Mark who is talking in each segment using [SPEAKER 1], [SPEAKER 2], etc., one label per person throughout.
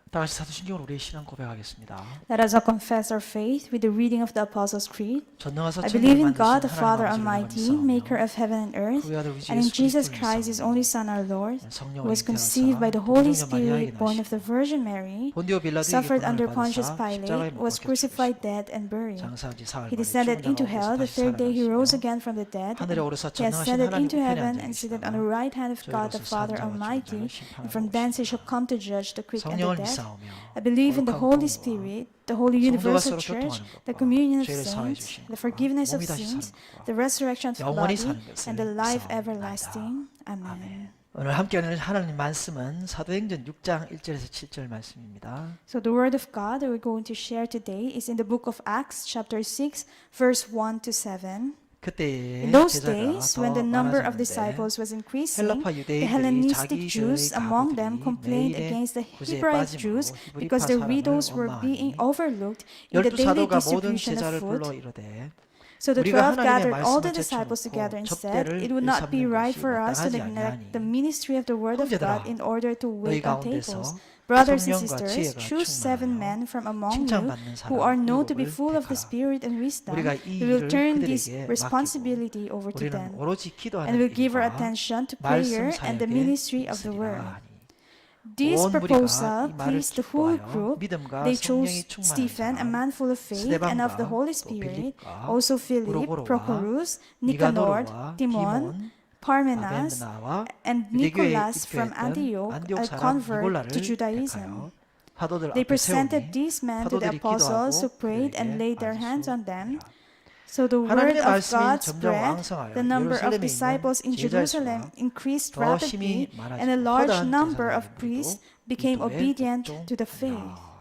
[SPEAKER 1] 다 같이 사도신경으로 우리의 신앙 고백하겠습니다.
[SPEAKER 2] Let us all confess our faith with the reading of the Apostles' Creed.
[SPEAKER 1] 전능하사
[SPEAKER 2] I
[SPEAKER 1] 천지를
[SPEAKER 2] believe in
[SPEAKER 1] 만드신
[SPEAKER 2] God, the Father
[SPEAKER 1] 하나님
[SPEAKER 2] Almighty,
[SPEAKER 1] 아버지를
[SPEAKER 2] maker
[SPEAKER 1] 믿사오며
[SPEAKER 2] of heaven and earth,
[SPEAKER 1] 그의 아들 우리
[SPEAKER 2] and in
[SPEAKER 1] 예수
[SPEAKER 2] Jesus
[SPEAKER 1] 그리스도를
[SPEAKER 2] Christ, His only Son, our Lord,
[SPEAKER 1] 성령으로
[SPEAKER 2] who was
[SPEAKER 1] 잉태하사
[SPEAKER 2] conceived by the Holy
[SPEAKER 1] 동정녀 마리아에게
[SPEAKER 2] Spirit, born of the
[SPEAKER 1] 나시고
[SPEAKER 2] Virgin Mary,
[SPEAKER 1] 본디오 빌라도에게
[SPEAKER 2] suffered
[SPEAKER 1] 고난을
[SPEAKER 2] under Pontius
[SPEAKER 1] 받으사 십자가에
[SPEAKER 2] Pilate,
[SPEAKER 1] 못
[SPEAKER 2] was
[SPEAKER 1] 박혀
[SPEAKER 2] crucified,
[SPEAKER 1] 죽으시고
[SPEAKER 2] dead, and buried.
[SPEAKER 1] 장사한 지 사흘
[SPEAKER 2] He
[SPEAKER 1] 만에
[SPEAKER 2] descended
[SPEAKER 1] 죽은
[SPEAKER 2] into
[SPEAKER 1] 자
[SPEAKER 2] hell.
[SPEAKER 1] 가운데서
[SPEAKER 2] The
[SPEAKER 1] 다시
[SPEAKER 2] third day He rose
[SPEAKER 1] 살아나시며
[SPEAKER 2] again from the dead.
[SPEAKER 1] 하늘에 오르사
[SPEAKER 2] He has
[SPEAKER 1] 전능하신
[SPEAKER 2] ascended
[SPEAKER 1] 하나님
[SPEAKER 2] into
[SPEAKER 1] 우편에
[SPEAKER 2] heaven
[SPEAKER 1] 앉아
[SPEAKER 2] and seated on
[SPEAKER 1] 계시다가
[SPEAKER 2] the right hand of God, the
[SPEAKER 1] 저희로서
[SPEAKER 2] Father
[SPEAKER 1] 산자와 죽은
[SPEAKER 2] Almighty,
[SPEAKER 1] 자를
[SPEAKER 2] and
[SPEAKER 1] 심판하러
[SPEAKER 2] from thence He
[SPEAKER 1] 오시리라.
[SPEAKER 2] shall come to judge the quick and the
[SPEAKER 1] 성령을
[SPEAKER 2] dead.
[SPEAKER 1] 믿사오며
[SPEAKER 2] I believe in the
[SPEAKER 1] 거룩한
[SPEAKER 2] Holy
[SPEAKER 1] 공부와
[SPEAKER 2] Spirit, the Holy
[SPEAKER 1] 성도가
[SPEAKER 2] Universal
[SPEAKER 1] 서로
[SPEAKER 2] Church,
[SPEAKER 1] 교통하는
[SPEAKER 2] the
[SPEAKER 1] 것과
[SPEAKER 2] communion of
[SPEAKER 1] 죄를 사하여
[SPEAKER 2] saints,
[SPEAKER 1] 주신
[SPEAKER 2] the
[SPEAKER 1] 것과
[SPEAKER 2] forgiveness of
[SPEAKER 1] 몸이 다시 사는
[SPEAKER 2] sins,
[SPEAKER 1] 것과
[SPEAKER 2] the resurrection of the
[SPEAKER 1] 영원히
[SPEAKER 2] body,
[SPEAKER 1] 사는 것을
[SPEAKER 2] and the life
[SPEAKER 1] 믿사옵나이다.
[SPEAKER 2] everlasting. Amen.
[SPEAKER 1] 오늘 함께하는 하나님 말씀은 사도행전 6장 1절에서 7절 말씀입니다.
[SPEAKER 2] So the word of God that we're going to share today is in the book of Acts, chapter 6, verse 1 to 7.
[SPEAKER 1] 그때에
[SPEAKER 2] In those
[SPEAKER 1] 제자가
[SPEAKER 2] days,
[SPEAKER 1] 더
[SPEAKER 2] when the number of
[SPEAKER 1] 많아졌는데
[SPEAKER 2] disciples was increasing,
[SPEAKER 1] 헬라파
[SPEAKER 2] the
[SPEAKER 1] 유대인들이
[SPEAKER 2] Hellenistic
[SPEAKER 1] 자기들의
[SPEAKER 2] Jews among them
[SPEAKER 1] 가부들이
[SPEAKER 2] complained
[SPEAKER 1] 매일의
[SPEAKER 2] against the
[SPEAKER 1] 구제에
[SPEAKER 2] Hebraic
[SPEAKER 1] 빠짐으로
[SPEAKER 2] Jews
[SPEAKER 1] 히브리파
[SPEAKER 2] because their
[SPEAKER 1] 사람을
[SPEAKER 2] widows were being
[SPEAKER 1] 원망하니
[SPEAKER 2] overlooked in the
[SPEAKER 1] 열두
[SPEAKER 2] daily
[SPEAKER 1] 사도가 모든
[SPEAKER 2] distribution of
[SPEAKER 1] 제자를
[SPEAKER 2] food.
[SPEAKER 1] 불러 이르되
[SPEAKER 2] So the
[SPEAKER 1] 우리가
[SPEAKER 2] 12
[SPEAKER 1] 하나님의
[SPEAKER 2] gathered all
[SPEAKER 1] 말씀을
[SPEAKER 2] the disciples
[SPEAKER 1] 제쳐놓고
[SPEAKER 2] together and said,
[SPEAKER 1] 접대를
[SPEAKER 2] "It would not be
[SPEAKER 1] 일삼는
[SPEAKER 2] right
[SPEAKER 1] 것이
[SPEAKER 2] for us to
[SPEAKER 1] 마땅하지
[SPEAKER 2] neglect the
[SPEAKER 1] 아니하니
[SPEAKER 2] ministry of the word of
[SPEAKER 1] 형제들아,
[SPEAKER 2] God in order to
[SPEAKER 1] 너희
[SPEAKER 2] wait on tables.
[SPEAKER 1] 가운데서
[SPEAKER 2] Brothers and
[SPEAKER 1] 성령과
[SPEAKER 2] sisters,
[SPEAKER 1] 지혜가
[SPEAKER 2] choose 7
[SPEAKER 1] 충만하여
[SPEAKER 2] men from among you
[SPEAKER 1] 칭찬받는
[SPEAKER 2] who
[SPEAKER 1] 사람
[SPEAKER 2] are known to be
[SPEAKER 1] 일곱을
[SPEAKER 2] full of the
[SPEAKER 1] 택하라.
[SPEAKER 2] Spirit and wisdom.
[SPEAKER 1] 우리가 이
[SPEAKER 2] We will
[SPEAKER 1] 일을
[SPEAKER 2] turn this
[SPEAKER 1] 그들에게
[SPEAKER 2] responsibility
[SPEAKER 1] 맡기고
[SPEAKER 2] over to
[SPEAKER 1] 우리는
[SPEAKER 2] them
[SPEAKER 1] 오로지
[SPEAKER 2] and
[SPEAKER 1] 기도하는
[SPEAKER 2] will give our
[SPEAKER 1] 일과
[SPEAKER 2] attention to
[SPEAKER 1] 말씀
[SPEAKER 2] prayer and the
[SPEAKER 1] 사역에
[SPEAKER 2] ministry of the
[SPEAKER 1] 힘쓰리라
[SPEAKER 2] word.
[SPEAKER 1] 하니
[SPEAKER 2] This
[SPEAKER 1] 온 무리가
[SPEAKER 2] proposal
[SPEAKER 1] 이 말을
[SPEAKER 2] pleased the whole
[SPEAKER 1] 기뻐하여
[SPEAKER 2] group.
[SPEAKER 1] 믿음과
[SPEAKER 2] They
[SPEAKER 1] 성령이
[SPEAKER 2] chose
[SPEAKER 1] 충만한
[SPEAKER 2] Stephen, a
[SPEAKER 1] 사람
[SPEAKER 2] man full of faith and of the
[SPEAKER 1] 스데반과
[SPEAKER 2] Holy
[SPEAKER 1] 또
[SPEAKER 2] Spirit,
[SPEAKER 1] 빌립과
[SPEAKER 2] also Philip,
[SPEAKER 1] 브로고로와
[SPEAKER 2] Prochorus, Nicanor,
[SPEAKER 1] 니가노르와
[SPEAKER 2] Timon,
[SPEAKER 1] 디몬
[SPEAKER 2] Parmenas,
[SPEAKER 1] 아벤나와
[SPEAKER 2] and
[SPEAKER 1] 유대교에
[SPEAKER 2] Nicholas from
[SPEAKER 1] 입교했던
[SPEAKER 2] Antioch,
[SPEAKER 1] 안디옥
[SPEAKER 2] a
[SPEAKER 1] 사람
[SPEAKER 2] convert
[SPEAKER 1] 니골라를
[SPEAKER 2] to Judaism.
[SPEAKER 1] 택하여 사도들
[SPEAKER 2] They
[SPEAKER 1] 앞에
[SPEAKER 2] presented
[SPEAKER 1] 세우니
[SPEAKER 2] these men to the
[SPEAKER 1] 사도들이
[SPEAKER 2] apostles who
[SPEAKER 1] 기도하고
[SPEAKER 2] prayed and
[SPEAKER 1] 그들에게
[SPEAKER 2] laid their
[SPEAKER 1] 맞을
[SPEAKER 2] hands
[SPEAKER 1] 수
[SPEAKER 2] on them.
[SPEAKER 1] 있니라.
[SPEAKER 2] So the word
[SPEAKER 1] 하나님의
[SPEAKER 2] of
[SPEAKER 1] 말씀이
[SPEAKER 2] God
[SPEAKER 1] 점점
[SPEAKER 2] spread,
[SPEAKER 1] 왕성하여
[SPEAKER 2] the number of
[SPEAKER 1] 예루살렘에
[SPEAKER 2] disciples
[SPEAKER 1] 있는
[SPEAKER 2] in
[SPEAKER 1] 제자의
[SPEAKER 2] Jerusalem
[SPEAKER 1] 수가
[SPEAKER 2] increased
[SPEAKER 1] 더 힘이
[SPEAKER 2] rapidly, and a
[SPEAKER 1] 많아지고
[SPEAKER 2] large
[SPEAKER 1] 허다한
[SPEAKER 2] number of
[SPEAKER 1] 제사장들도
[SPEAKER 2] priests became
[SPEAKER 1] 그리스도의
[SPEAKER 2] obedient to the faith.
[SPEAKER 1] 복종이라.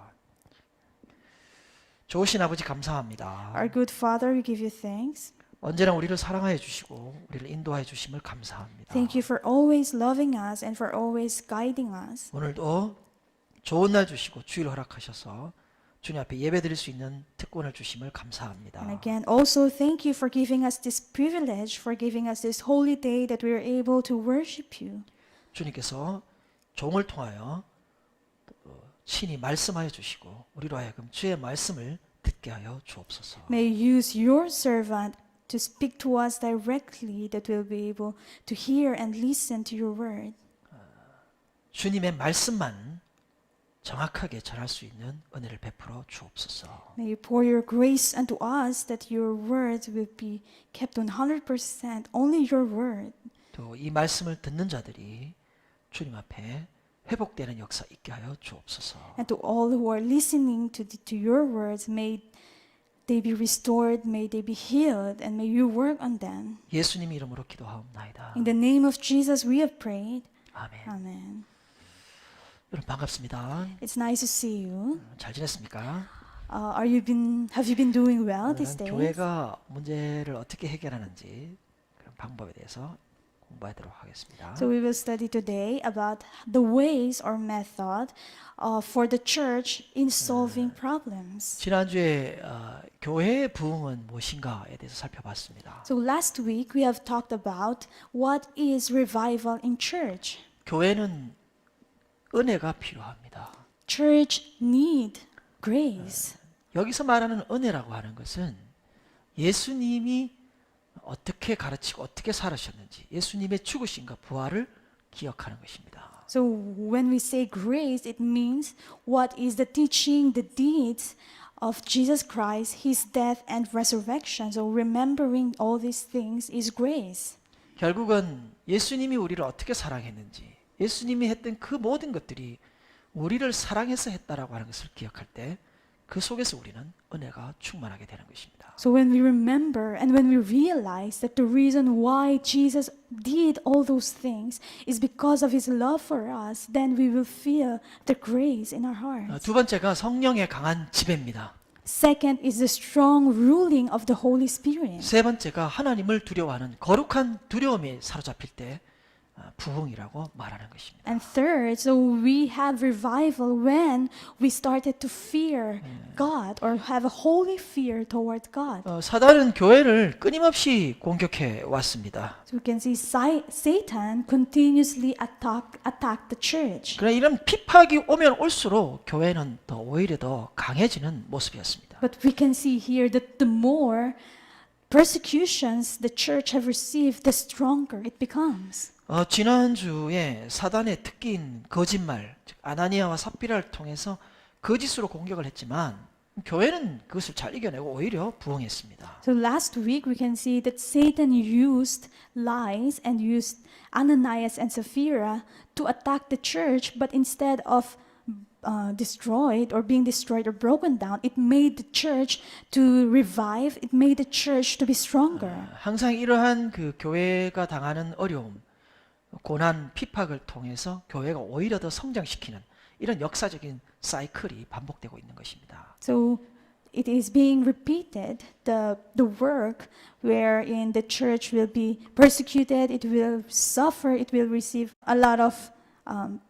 [SPEAKER 1] 좋으신 아버지 감사합니다.
[SPEAKER 2] Our good Father, we give you thanks.
[SPEAKER 1] 언제나 우리를 사랑하여 주시고 우리를 인도하여 주심을 감사합니다.
[SPEAKER 2] Thank you for always loving us and for always guiding us.
[SPEAKER 1] 오늘도 좋은 날 주시고 주일 허락하셔서 주님 앞에 예배드릴 수 있는 특권을 주심을 감사합니다.
[SPEAKER 2] And again, also thank you for giving us this privilege, for giving us this holy day that we are able to worship you.
[SPEAKER 1] 주님께서 종을 통하여 친히 말씀하여 주시고 우리로 하여금 주의 말씀을 듣게 하여 주옵소서.
[SPEAKER 2] May you use your servant to speak to us directly, that we'll be able to hear and listen to your word.
[SPEAKER 1] 주님의 말씀만 정확하게 전할 수 있는 은혜를 베풀어 주옵소서.
[SPEAKER 2] May you pour your grace unto us that your words will be kept 100%, only your word.
[SPEAKER 1] 또 이 말씀을 듣는 자들이 주님 앞에 회복되는 역사 있게 하여 주옵소서.
[SPEAKER 2] And to all who are listening to your words, may they be restored, may they be healed, and may you work on them.
[SPEAKER 1] 예수님 이름으로 기도하옵나이다.
[SPEAKER 2] In the name of Jesus we have prayed.
[SPEAKER 1] 아멘.
[SPEAKER 2] Amen.
[SPEAKER 1] 여러분 반갑습니다.
[SPEAKER 2] It's nice to see you.
[SPEAKER 1] 잘 지냈습니까?
[SPEAKER 2] Have you been doing well these days?
[SPEAKER 1] 교회가 문제를 어떻게 해결하는지 그런 방법에 대해서 공부하도록 하겠습니다.
[SPEAKER 2] So we will study today about the ways or method for the church in solving problems.
[SPEAKER 1] 지난주에 교회의 부흥은 무엇인가에 대해서 살펴봤습니다.
[SPEAKER 2] So last week we have talked about what is revival in church.
[SPEAKER 1] 교회는 은혜가 필요합니다.
[SPEAKER 2] Church need grace.
[SPEAKER 1] 여기서 말하는 은혜라고 하는 것은 예수님이 어떻게 가르치고 어떻게 살으셨는지 예수님의 죽으심과 부활을 기억하는 것입니다.
[SPEAKER 2] So when we say grace, it means what is the teaching, the deeds of Jesus Christ, His death and resurrection. So remembering all these things is grace.
[SPEAKER 1] 결국은 예수님이 우리를 어떻게 사랑했는지 예수님이 했던 그 모든 것들이 우리를 사랑해서 했다라고 하는 것을 기억할 때 그 속에서 우리는 은혜가 충만하게 되는 것입니다.
[SPEAKER 2] So when we remember and when we realize that the reason why Jesus did all those things is because of His love for us, then we will feel the grace in our hearts.
[SPEAKER 1] 두 번째가 성령의 강한 지배입니다.
[SPEAKER 2] Second is the strong ruling of the Holy Spirit.
[SPEAKER 1] 세 번째가 하나님을 두려워하는 거룩한 두려움에 사로잡힐 때 부흥이라고 말하는 것입니다.
[SPEAKER 2] And third, so we have revival when we started to fear God or have a holy fear toward God.
[SPEAKER 1] 사단은 교회를 끊임없이 공격해 왔습니다.
[SPEAKER 2] So we can see Satan continuously attack the church.
[SPEAKER 1] 그러나 이런 핍박이 오면 올수록 교회는 오히려 더 강해지는 모습이었습니다.
[SPEAKER 2] But we can see here that the more persecutions the church have received, the stronger it becomes.
[SPEAKER 1] 지난주에 사단의 특기인 거짓말, 즉 아나니아와 삽비라를 통해서 거짓으로 공격을 했지만 교회는 그것을 잘 이겨내고 오히려 부흥했습니다.
[SPEAKER 2] So last week we can see that Satan used lies and used Ananias and Sapphira to attack the church, but instead of destroyed or being destroyed or broken down, it made the church to revive, it made the church to be stronger.
[SPEAKER 1] 항상 이러한 그 교회가 당하는 어려움, 고난, 핍박을 통해서 교회가 오히려 더 성장시키는 이런 역사적인 사이클이 반복되고 있는 것입니다.
[SPEAKER 2] So it is being repeated, the work wherein the church will be persecuted, it will suffer, it will receive a lot of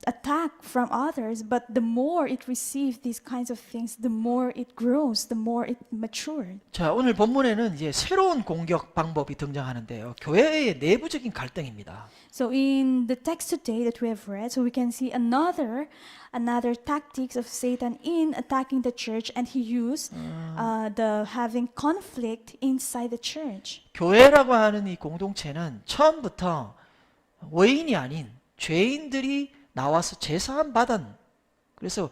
[SPEAKER 2] attack from others, but the more it receives these kinds of things, the more it grows, the more it matures.
[SPEAKER 1] 자, 오늘 본문에는 이제 새로운 공격 방법이 등장하는데요. 교회의 내부적인 갈등입니다.
[SPEAKER 2] So in the text today that we have read, so we can see another tactics of Satan in attacking the church, and he used the having conflict inside the church.
[SPEAKER 1] 교회라고 하는 이 공동체는 처음부터 의인이 아닌 죄인들이 나와서 제사함 받은, 그래서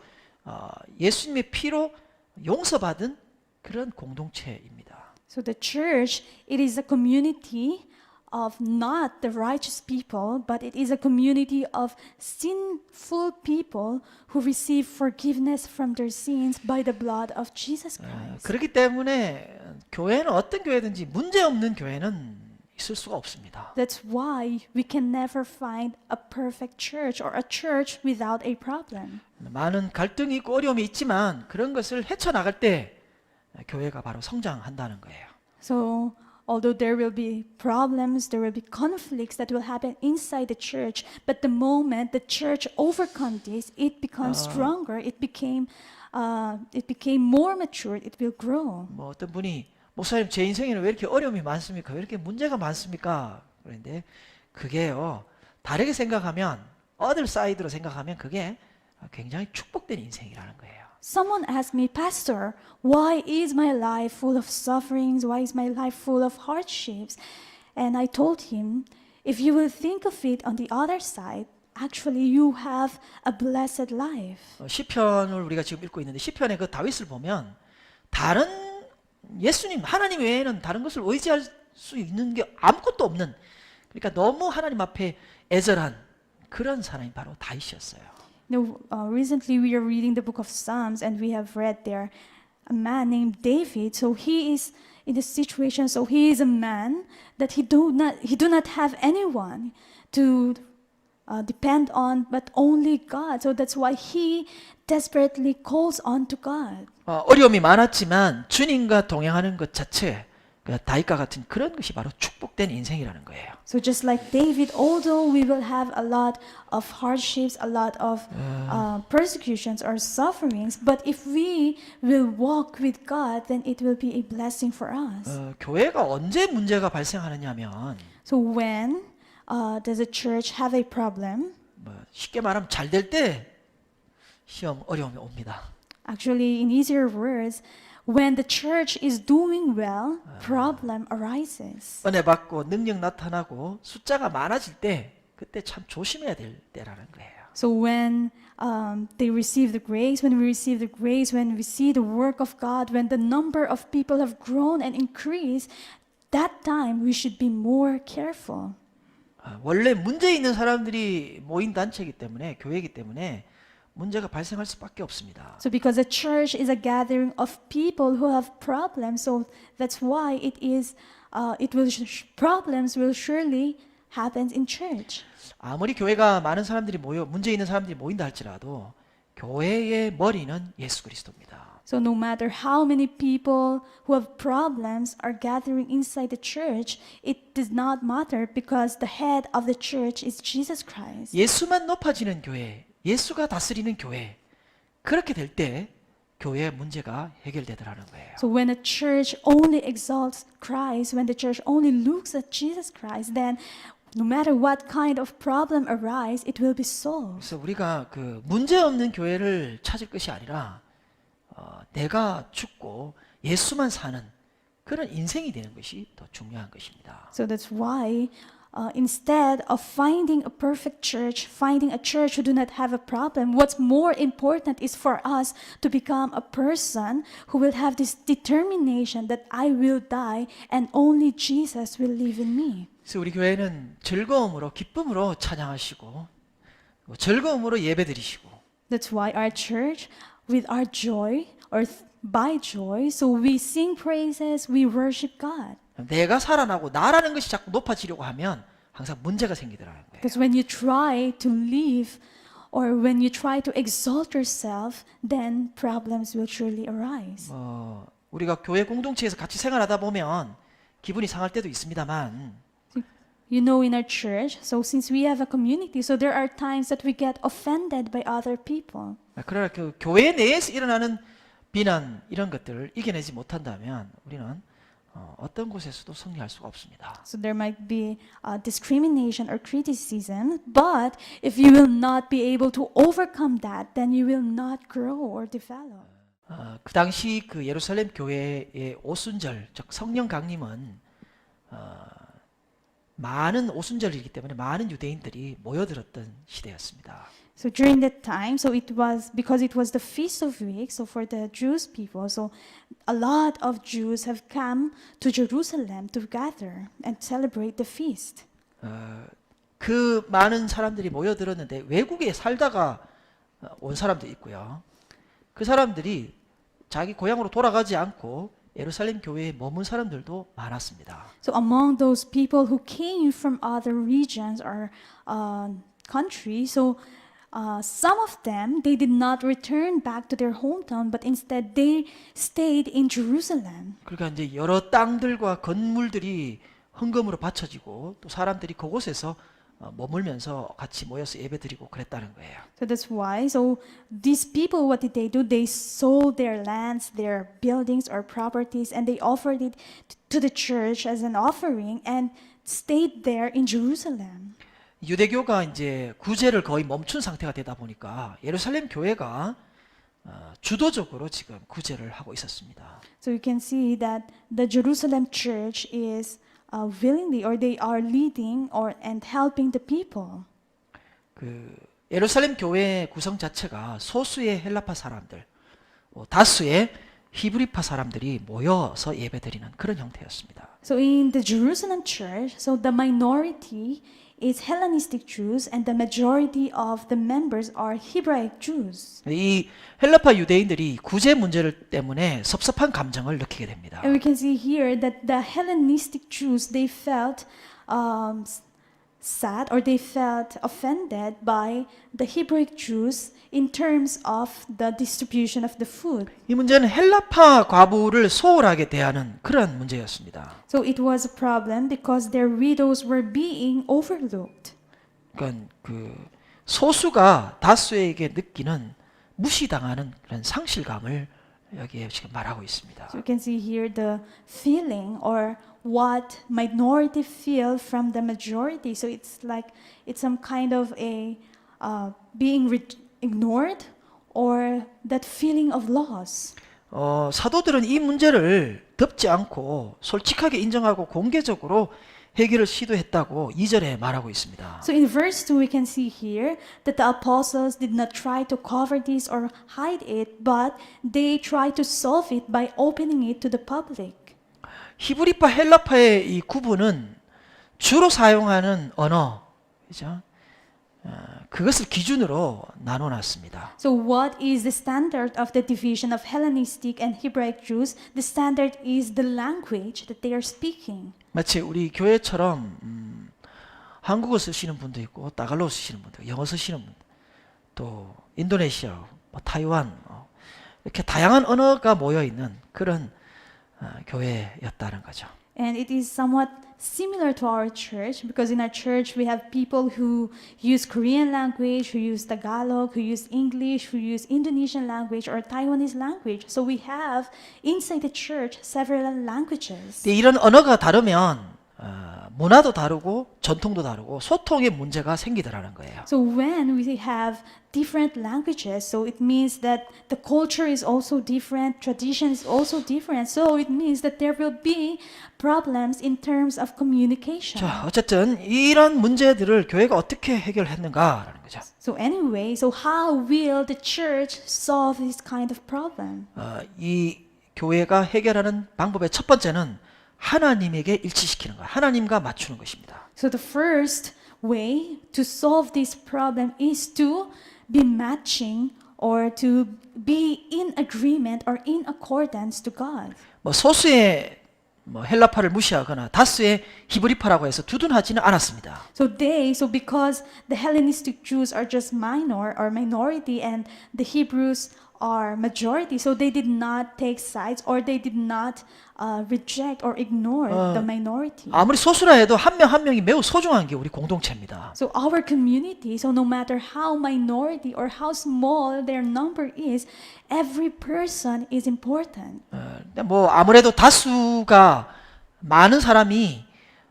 [SPEAKER 1] 예수님의 피로 용서받은 그런 공동체입니다.
[SPEAKER 2] So the church, it is a community of not the righteous people, but it is a community of sinful people who receive forgiveness from their sins by the blood of Jesus Christ.
[SPEAKER 1] 그렇기 때문에 교회는 어떤 교회든지 문제 없는 교회는 있을 수가 없습니다.
[SPEAKER 2] That's why we can never find a perfect church or a church without a problem.
[SPEAKER 1] 많은 갈등이 있고 어려움이 있지만 그런 것을 헤쳐나갈 때 교회가 바로 성장한다는 거예요.
[SPEAKER 2] So although there will be problems, there will be conflicts that will happen inside the church, but the moment the church overcomes this, it becomes stronger. It became more mature. It will grow.
[SPEAKER 1] 뭐 어떤 분이 목사님 제 인생에는 왜 이렇게 어려움이 많습니까? 왜 이렇게 문제가 많습니까? 그런데 그게요, 다르게 생각하면, other side로 생각하면 그게 굉장히 축복된 인생이라는 거예요.
[SPEAKER 2] Someone asked me, Pastor, why is my life full of sufferings? Why is my life full of hardships? And I told him, if you will think of it on the other side, actually you have a blessed life.
[SPEAKER 1] 시편을 우리가 지금 읽고 있는데 시편의 그 다윗을 보면 다른 예수님, 하나님 외에는 다른 것을 의지할 수 있는 게 아무것도 없는, 그러니까 너무 하나님 앞에 애절한 그런 사람이 바로 다윗이었어요.
[SPEAKER 2] Recently we are reading the book of Psalms, and we have read there a man named David. So he is in the situation, so he is a man that he do not have anyone to depend on but only God. So that's why he desperately calls on to God.
[SPEAKER 1] 어려움이 많았지만 주님과 동행하는 것 자체, 다윗과 같은 그런 것이 바로 축복된 인생이라는 거예요.
[SPEAKER 2] So just like David, although we will have a lot of hardships, a lot of persecutions or sufferings, but if we will walk with God, then it will be a blessing for us.
[SPEAKER 1] 교회가 언제 문제가 발생하느냐면,
[SPEAKER 2] So when does a church have a problem?
[SPEAKER 1] 쉽게 말하면 잘 될 때 시험 어려움이 옵니다.
[SPEAKER 2] Actually, in easier words, when the church is doing well, problem arises.
[SPEAKER 1] 은혜 받고 능력 나타나고 숫자가 많아질 때 그때 참 조심해야 될 때라는 거예요.
[SPEAKER 2] So when they receive the grace, when we receive the grace, when we see the work of God, when the number of people have grown and increased, that time we should be more careful.
[SPEAKER 1] 원래 문제 있는 사람들이 모인 단체이기 때문에, 교회이기 때문에 문제가 발생할 수밖에 없습니다.
[SPEAKER 2] So because the church is a gathering of people who have problems, so that's why problems will surely happen in church.
[SPEAKER 1] 아무리 교회가 많은 사람들이 모여 문제 있는 사람들이 모인다 할지라도 교회의 머리는 예수 그리스도입니다.
[SPEAKER 2] So no matter how many people who have problems are gathering inside the church, it does not matter because the head of the church is Jesus Christ.
[SPEAKER 1] 예수만 높아지는 교회, 예수가 다스리는 교회, 그렇게 될 때 교회의 문제가 해결되더라는 거예요.
[SPEAKER 2] So when a church only exalts Christ, when the church only looks at Jesus Christ, then no matter what kind of problem arise, it will be solved.
[SPEAKER 1] 그래서 우리가 그 문제 없는 교회를 찾을 것이 아니라 내가 죽고 예수만 사는 그런 인생이 되는 것이 더 중요한 것입니다.
[SPEAKER 2] So that's why instead of finding a perfect church, finding a church who do not have a problem, what's more important is for us to become a person who will have this determination that I will die and only Jesus will live in me.
[SPEAKER 1] 그래서 우리 교회는 즐거움으로 기쁨으로 찬양하시고 즐거움으로 예배드리시고
[SPEAKER 2] That's why our church, with our joy or by joy, so we sing praises, we worship God.
[SPEAKER 1] 내가 살아나고 나라는 것이 자꾸 높아지려고 하면 항상 문제가 생기더라는 거예요.
[SPEAKER 2] Because when you try to live or when you try to exalt yourself, then problems will surely arise.
[SPEAKER 1] 우리가 교회 공동체에서 같이 생활하다 보면 기분이 상할 때도 있습니다만
[SPEAKER 2] You know, in our church, so since we have a community, so there are times that we get offended by other people.
[SPEAKER 1] 그러나 그 교회 내에서 일어나는 비난 이런 것들을 이겨내지 못한다면 우리는 어떤 곳에서도 승리할 수가 없습니다.
[SPEAKER 2] So there might be discrimination or criticism, but if you will not be able to overcome that, then you will not grow or develop.
[SPEAKER 1] 그 당시 그 예루살렘 교회의 오순절, 즉 성령 강림은 많은 오순절이기 때문에 많은 유대인들이 모여들었던 시대였습니다.
[SPEAKER 2] So during that time, so it was because it was the feast of weeks, so for the Jewish people, so a lot of Jews have come to Jerusalem to gather and celebrate the feast.
[SPEAKER 1] 그 많은 사람들이 모여들었는데 외국에 살다가 온 사람도 있고요. 그 사람들이 자기 고향으로 돌아가지 않고 예루살렘 교회에 머문 사람들도 많았습니다.
[SPEAKER 2] So among those people who came from other regions or countries, so some of them, they did not return back to their hometown, but instead they stayed in Jerusalem.
[SPEAKER 1] 그러니까 이제 여러 땅들과 건물들이 헌금으로 바쳐지고 또 사람들이 그곳에서 머물면서 같이 모여서 예배드리고 그랬다는 거예요.
[SPEAKER 2] So that's why, so these people, what did they do? They sold their lands, their buildings or properties, and they offered it to the church as an offering and stayed there in Jerusalem.
[SPEAKER 1] 유대교가 이제 구제를 거의 멈춘 상태가 되다 보니까 예루살렘 교회가 주도적으로 지금 구제를 하고 있었습니다.
[SPEAKER 2] So you can see that the Jerusalem church is willingly, or they are leading or and helping the people.
[SPEAKER 1] 그 예루살렘 교회 구성 자체가 소수의 헬라파 사람들, 다수의 히브리파 사람들이 모여서 예배드리는 그런 형태였습니다.
[SPEAKER 2] So in the Jerusalem church, so the minority is Hellenistic Jews and the majority of the members are Hebraic Jews.
[SPEAKER 1] 이 헬라파 유대인들이 구제 문제를 때문에 섭섭한 감정을 느끼게 됩니다.
[SPEAKER 2] And we can see here that the Hellenistic Jews, they felt sad or they felt offended by the Hebraic Jews in terms of the distribution of the food.
[SPEAKER 1] 이 문제는 헬라파 과부를 소홀하게 대하는 그런 문제였습니다.
[SPEAKER 2] So it was a problem because their widows were being overlooked.
[SPEAKER 1] 그러니까 그 소수가 다수에게 느끼는 무시당하는 그런 상실감을 여기에 지금 말하고 있습니다.
[SPEAKER 2] So you can see here the feeling or what minority feel from the majority. So it's like it's some kind of a being ignored or that feeling of loss.
[SPEAKER 1] 사도들은 이 문제를 덮지 않고 솔직하게 인정하고 공개적으로 해결을 시도했다고 2절에 말하고 있습니다.
[SPEAKER 2] So in verse 2 we can see here that the apostles did not try to cover this or hide it, but they tried to solve it by opening it to the public.
[SPEAKER 1] 히브리파 헬라파의 이 구분은 주로 사용하는 언어, 그죠? 그것을 기준으로 나눠놨습니다.
[SPEAKER 2] So what is the standard of the division of Hellenistic and Hebraic Jews? The standard is the language that they are speaking.
[SPEAKER 1] 마치 우리 교회처럼 한국어 쓰시는 분도 있고 따갈로그 쓰시는 분도 있고 영어 쓰시는 분, 또 인도네시아, 타이완 이렇게 다양한 언어가 모여 있는 그런 교회였다는 거죠.
[SPEAKER 2] And it is somewhat similar to our church because in our church we have people who use Korean language, who use Tagalog, who use English, who use Indonesian language or Taiwanese language. So we have inside the church several languages.
[SPEAKER 1] 근데 이런 언어가 다르면 문화도 다르고 전통도 다르고 소통의 문제가 생기더라는 거예요.
[SPEAKER 2] So when we have different languages, so it means that the culture is also different, tradition is also different. So it means that there will be problems in terms of communication.
[SPEAKER 1] 자, 어쨌든 이런 문제들을 교회가 어떻게 해결했는가라는 거죠.
[SPEAKER 2] So anyway, so how will the church solve this kind of problem?
[SPEAKER 1] 이 교회가 해결하는 방법의 첫 번째는 하나님에게 일치시키는 것, 하나님과 맞추는 것입니다.
[SPEAKER 2] So the first way to solve this problem is to be matching or to be in agreement or in accordance to God.
[SPEAKER 1] 뭐 소수의 헬라파를 무시하거나 다수의 히브리파라고 해서 두둔하지는 않았습니다.
[SPEAKER 2] So because the Hellenistic Jews are just minor or minority and the Hebrews are majority, so they did not take sides or they did not reject or ignore the minority.
[SPEAKER 1] 아무리 소수라 해도 한 명 한 명이 매우 소중한 게 우리 공동체입니다.
[SPEAKER 2] So our community, so no matter how minority or how small their number is, every person is important.
[SPEAKER 1] 근데 뭐 아무래도 다수가 많은 사람이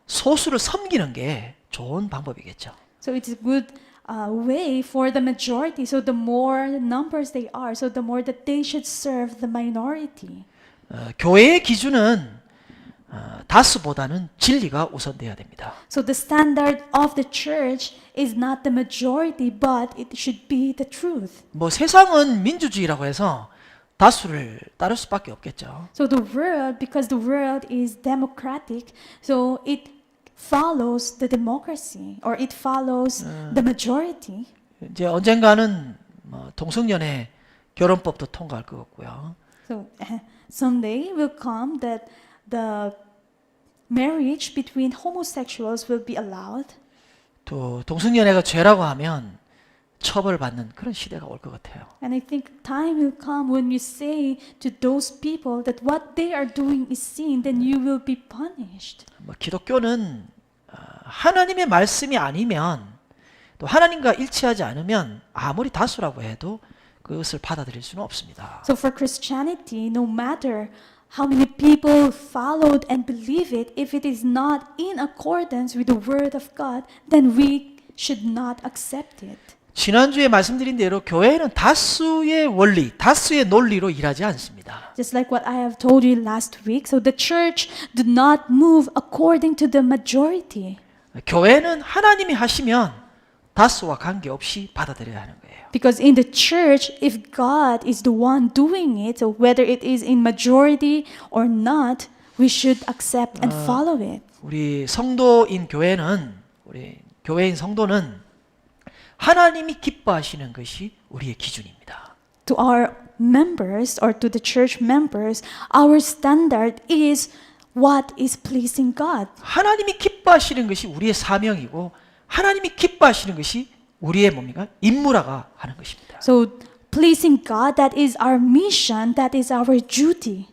[SPEAKER 1] 소수를 섬기는 게 좋은 방법이겠죠.
[SPEAKER 2] So it's a good way for the majority. So the more numbers they are, so the more that they should serve the minority.
[SPEAKER 1] 교회의 기준은 다수보다는 진리가 우선돼야 됩니다.
[SPEAKER 2] So the standard of the church is not the majority, but it should be the truth.
[SPEAKER 1] 뭐 세상은 민주주의라고 해서 다수를 따를 수밖에 없겠죠.
[SPEAKER 2] So the world, because the world is democratic, so it follows the democracy or it follows the majority.
[SPEAKER 1] 이제 언젠가는 뭐 동성연애 결혼법도 통과할 것 같고요.
[SPEAKER 2] So someday will come that the marriage between homosexuals will be allowed.
[SPEAKER 1] 또 동성연애가 죄라고 하면 처벌받는 그런 시대가 올 것 같아요.
[SPEAKER 2] And I think time will come when you say to those people that what they are doing is sin, then you will be punished.
[SPEAKER 1] 뭐 기독교는 하나님의 말씀이 아니면 또 하나님과 일치하지 않으면 아무리 다수라고 해도 그것을 받아들일 수는 없습니다.
[SPEAKER 2] So for Christianity, no matter how many people followed and believe it, if it is not in accordance with the word of God, then we should not accept it.
[SPEAKER 1] 지난주에 말씀드린 대로 교회는 다수의 원리, 다수의 논리로 일하지 않습니다.
[SPEAKER 2] Just like what I have told you last week, so the church do not move according to the majority.
[SPEAKER 1] 교회는 하나님이 하시면 다수와 관계없이 받아들여야 하는 거예요.
[SPEAKER 2] Because in the church, if God is the one doing it, so whether it is in majority or not, we should accept and follow it.
[SPEAKER 1] 우리 성도인 교회는, 우리 교회인 성도는 하나님이 기뻐하시는 것이 우리의 기준입니다.
[SPEAKER 2] To our members or to the church members, our standard is what is pleasing God.
[SPEAKER 1] 하나님이 기뻐하시는 것이 우리의 사명이고 하나님이 기뻐하시는 것이 우리의 뭡니까? 임무라가 하는 것입니다.
[SPEAKER 2] So pleasing God, that is our mission, that is our duty.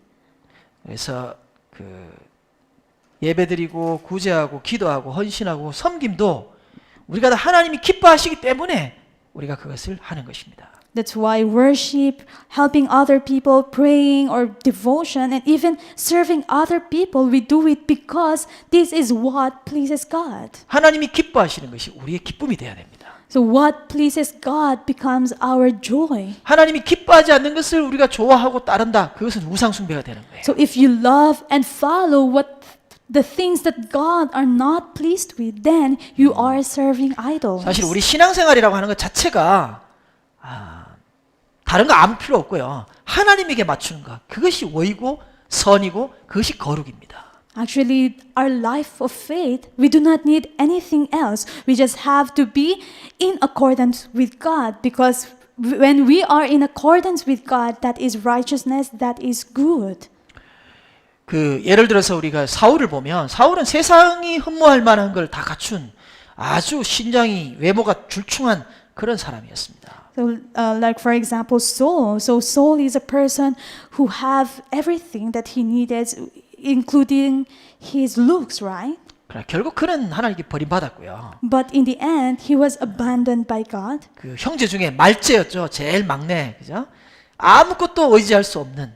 [SPEAKER 1] 그래서 예배드리고 구제하고 기도하고 헌신하고 섬김도 우리가 다 하나님이 기뻐하시기 때문에 우리가 그것을 하는 것입니다.
[SPEAKER 2] That's why worship, helping other people, praying or devotion, and even serving other people, we do it because this is what pleases God.
[SPEAKER 1] 하나님이 기뻐하시는 것이 우리의 기쁨이 되어야 됩니다.
[SPEAKER 2] So what pleases God becomes our joy.
[SPEAKER 1] 하나님이 기뻐하지 않는 것을 우리가 좋아하고 따른다. 그것은 우상숭배가 되는 거예요.
[SPEAKER 2] So if you love and follow what the things that God are not pleased with, then you are serving idols.
[SPEAKER 1] 사실 우리 신앙생활이라고 하는 것 자체가 다른 거 아무 필요 없고요. 하나님에게 맞추는 것. 그것이 의이고 선이고 그것이 거룩입니다.
[SPEAKER 2] Actually, our life of faith, we do not need anything else. We just have to be in accordance with God because when we are in accordance with God, that is righteousness, that is good.
[SPEAKER 1] 예를 들어서 우리가 사울을 보면 사울은 세상이 흠모할 만한 걸 다 갖춘 아주 신장이 외모가 출중한 그런 사람이었습니다.
[SPEAKER 2] So, like for example, Saul. So Saul is a person who have everything that he needed, including his looks, right?
[SPEAKER 1] 그러나 결국 그는 하나님께 버림받았고요.
[SPEAKER 2] But in the end, he was abandoned by God.
[SPEAKER 1] 그 형제 중에 말째였죠. 제일 막내, 그죠? 아무것도 의지할 수 없는,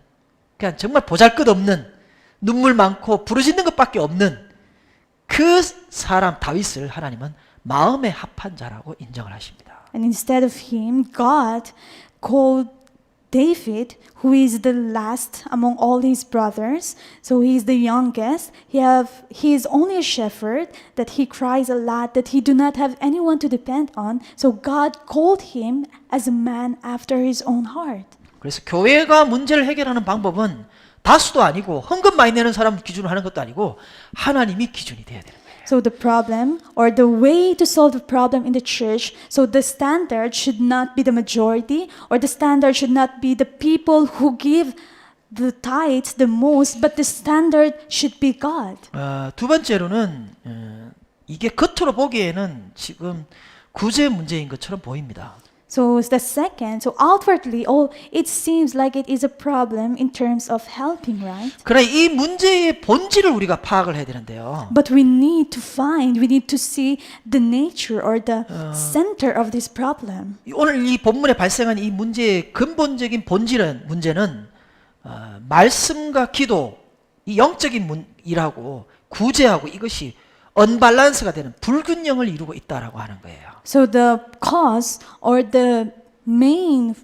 [SPEAKER 1] 그냥 정말 보잘것없는, 눈물 많고 부르짖는 것밖에 없는 그 사람 다윗을 하나님은 마음에 합한 자라고 인정을 하십니다.
[SPEAKER 2] And instead of him, God called David, who is the last among all his brothers. So he is the youngest. He is only a shepherd, that he cries a lot, that he do not have anyone to depend on. So God called him as a man after his own heart.
[SPEAKER 1] 그래서 교회가 문제를 해결하는 방법은 다수도 아니고 헌금 많이 내는 사람 기준으로 하는 것도 아니고 하나님이 기준이 돼야 되는 거예요.
[SPEAKER 2] So the problem, or the way to solve the problem in the church, so the standard should not be the majority, or the standard should not be the people who give the tithes the most, but the standard should be God.
[SPEAKER 1] 두 번째로는 이게 겉으로 보기에는 지금 구제 문제인 것처럼 보입니다.
[SPEAKER 2] So the second, so outwardly, it seems like it is a problem in terms of helping, right?
[SPEAKER 1] 그러나 이 문제의 본질을 우리가 파악을 해야 되는데요.
[SPEAKER 2] But we need to see the nature or the center of this problem.
[SPEAKER 1] 오늘 이 본문에 발생한 이 문제의 근본적인 문제는 말씀과 기도, 이 영적인 일하고 구제하고 이것이 언밸런스가 되는 불균형을 이루고 있다라고 하는 거예요.
[SPEAKER 2] So the cause or the main